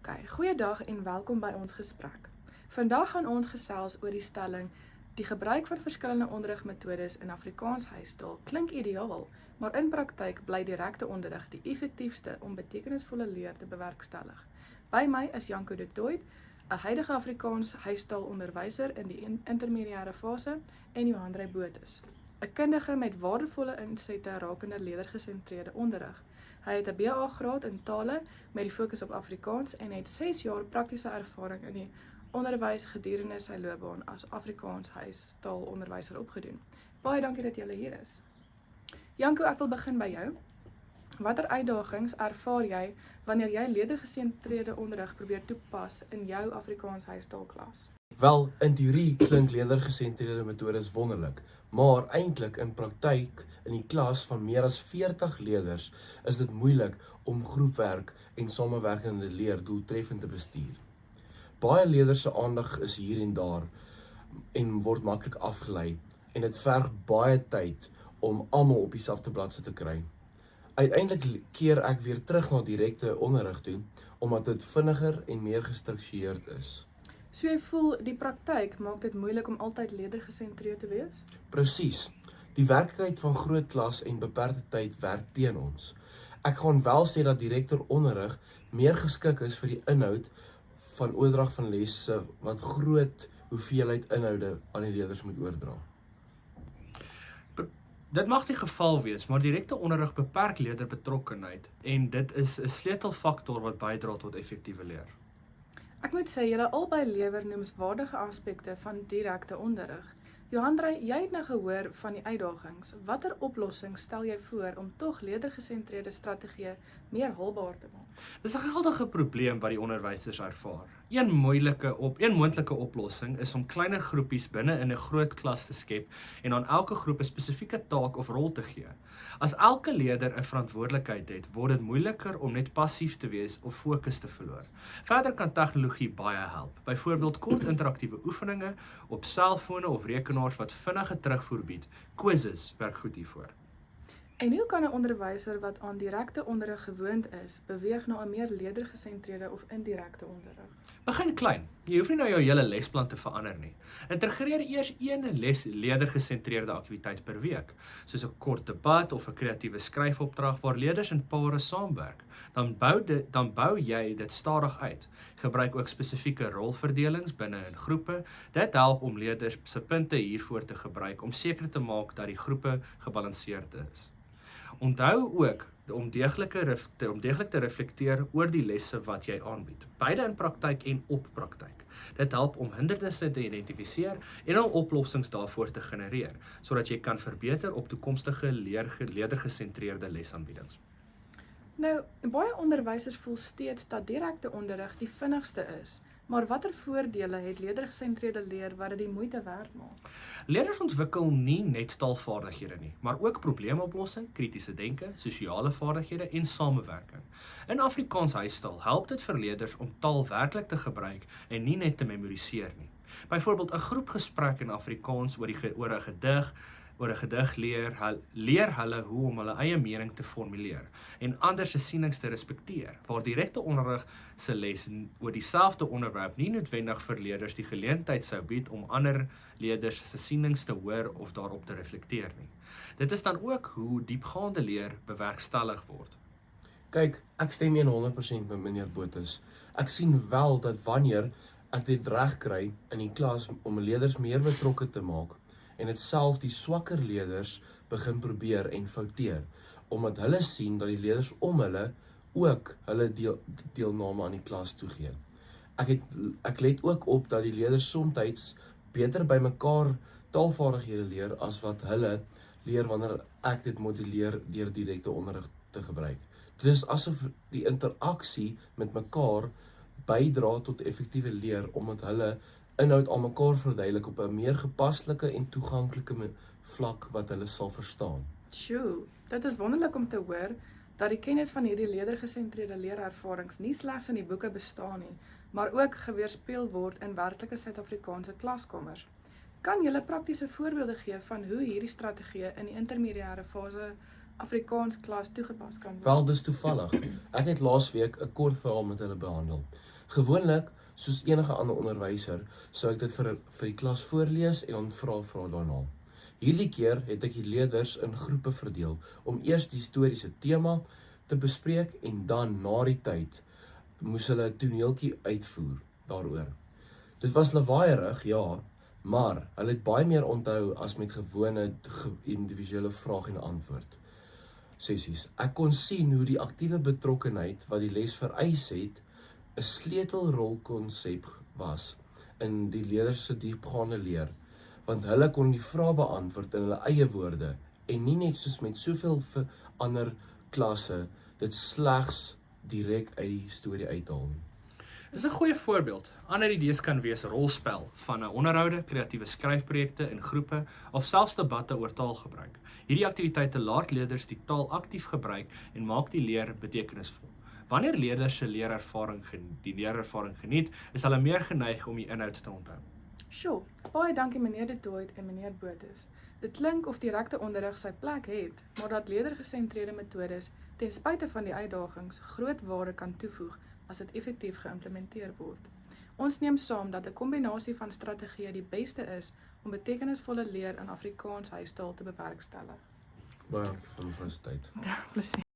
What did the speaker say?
Goeiedag en welkom by ons gesprek. Vandag gaan ons gesels oor die stelling: die gebruik van verskillende onderrigmetodes in Afrikaans huistaal klink ideaal, maar in praktyk bly direkte onderrig die effektiefste om betekenisvolle leer te bewerkstellig. By my is Janko de Tooit, 'n huidige Afrikaans huistaalonderwyser in die intermediêre fase, en Johanrey Botha, 'n kundige met waardevolle insette rakende leergesentreerde onderrig. Hy het 'n BA-graad in tale met die fokus op Afrikaans en het 6 jaar praktiese ervaring in die onderwys gedurende sy loopbaan as Afrikaans huistaalonderwyser opgedoen. Baie dankie dat jy hier is. Janko, ek wil begin by jou. Watter uitdagings ervaar jy wanneer jy leergesentreerde onderrig probeer toepas in jou Afrikaans huistaalklas? Wel, in teorie klink leergesentreerde metodes wonderlik, maar eintlik in praktyk in die klas van meer as 40 leerders is dit moeilik om groepwerk en samewerkende leer doeltreffend te bestuur. Baie leerders se aandag is hier en daar en word maklik afgelei en dit verg baie tyd om almal op dieselfde bladsy te kry. Uiteindelik keer ek weer terug na direkte onderrig toe, omdat dit vinniger en meer gestruktureerd is. So jy voel die praktyk maak dit moeilik om altyd leergesentreerd te wees? Presies. Die werklikheid van groot klas en beperkte tyd werk teen ons. Ek gaan wel sê dat direkte onderrig meer geskik is vir die inhoud van oordrag van lesse wat groot hoeveelheid inhoude aan die leerders moet oordra. Dit mag die geval wees, maar direkte onderrig beperk leerderbetrokkenheid en dit is 'n sleutelfaktor wat bydra tot effektiewe leer. Ek moet sê, julle albei lewer noemenswaardige aspekte van direkte onderrig. Johanrey, jy het nou gehoor van die uitdagings. Watter oplossings stel jy voor om tog leergesentreerde strategieë meer haalbaar te maak? Dis 'n geldige probleem wat die onderwysers ervaar. Een moontlike oplossing is om kleiner groepies binne in 'n groot klas te skep en aan elke groep 'n spesifieke taak of rol te gee. As elke leerder 'n verantwoordelikheid het, word dit moeiliker om net passief te wees of fokus te verloor. Verder kan tegnologie baie help. Byvoorbeeld kort interaktiewe oefeninge op selfone of rekenaars wat vinnige terugvoer bied. Quizzes werk goed hiervoor. En hoe kan 'n onderwyser wat aan direkte onderrig gewoond is, beweeg na 'n meer leergesentreerde of indirekte onderrig? Begin klein. Jy hoef nie nou jou hele lesplan te verander nie. Integreer eers een leergesentreerde aktiwiteit per week, soos 'n kort debat of 'n kreatiewe skryfopdrag waar leerders in pare saamwerk. Dan bou jy dit stadig uit. Gebruik ook spesifieke rolverdelings binne in groepe. Dit help om leerders se punte hiervoor te gebruik om seker te maak dat die groepe gebalanseerd is. Onthou ook om deeglik te reflekteer oor die lesse wat jy aanbied, beide in praktyk en op praktyk. Dit help om hindernisse te identifiseer en om oplossings daarvoor te genereer, sodat jy kan verbeter op toekomstige leergesentreerde lesaanbiedings. Nou, baie onderwysers voel steeds dat direkte onderrig die vinnigste is, maar watter voordele het leergesentreerde leer wat dit die moeite werd maak? Leerders ontwikkel nie net taalvaardighede nie, maar ook probleemoplossing, kritiese denke, sosiale vaardighede en samewerking. In Afrikaans huistaal help dit vir leerders om taal werklik te gebruik en nie net te memoriseer nie. Byvoorbeeld 'n groepgesprek in Afrikaans oor 'n gedig leer hulle hoe om hulle eie mening te formuleer en ander se sienings te respekteer, waar direkte onderrig se les oor dieselfde onderwerp nie noodwendig vir leerders die geleentheid sou bied om ander leerders se sienings te hoor of daarop te reflekteer nie. Dit is dan ook hoe diepgaande leer bewerkstellig word. Kyk, ek stem 100% met meneer Botha. Ek sien wel dat wanneer ek dit reg kry in die klas om leerders meer betrokke te maak, en dit self die swakker leerders begin probeer en fouteer, omdat hulle sien dat die leerders om hulle ook hulle deelname aan die klas toegee. Ek let ook op dat die leerders soms beter by mekaar taalvaardighede leer as wat hulle leer wanneer ek dit moduleer deur direkte onderrig te gebruik. Dit is asof die interaksie met mekaar bydra tot effektiewe leer, omdat hulle inhoud aan mekaar verduidelik op 'n meer gepaslike en toeganklike vlak wat hulle sal verstaan. Sjoe, dit is wonderlik om te hoor dat die kennis van hierdie leergesentreerde leerervarings nie slegs in die boeke bestaan nie, maar ook geweerspieël word in werklike Suid-Afrikaanse klaskamers. Kan julle praktiese voorbeelde gee van hoe hierdie strategieë in die intermediêre fase Afrikaans klas toegepas kan word? Wel, dis toevallig. Ek het laasweek 'n kort verhaal met hulle behandel. Gewoonlik, soos enige ander onderwyser, sou ek dit vir die klas voorlees en dan vra daarna. Hierdie keer het ek die leerders in groepe verdeel om eers die historiese tema te bespreek en dan na die tyd moes hulle 'n toneeltjie uitvoer daaroor. Dit was lawaaierig, ja, maar hulle het baie meer onthou as met gewone individuele vraag en antwoord sessies. Ek kon sien hoe die aktiewe betrokkenheid wat die les vereis het, 'n sleutelrolkonsep was in die leerders se diepgaande leer, want hulle kon die vrae beantwoord in hulle eie woorde en nie net soos met soveel ander klasse dit slegs direk uit die storie uithaal nie. Dis 'n goeie voorbeeld. Ander idees kan wees rolspel van 'n onderhoude, kreatiewe skryfprojekte in groepe of selfs debatte oor taalgebruik. Hierdie aktiwiteite laat leerders die taal aktief gebruik en maak die leer betekenisvol. Wanneer leerders se leerervaring geniet, is hulle meer geneig om die inhoud te onthou. Sjoe, baie dankie meneer De Tooit en meneer Botha. Dit klink of direkte onderrig sy plek het, maar dat leerdergesentreerde metodes ten spyte van die uitdagings groot waarde kan toevoeg as dit effektief geïmplementeer word. Ons neem saam dat 'n kombinasie van strategieë die beste is om betekenisvolle leer in Afrikaans huistaal te bewerkstellig. Baie dankie vir mevrou se tyd. Ja, plezier.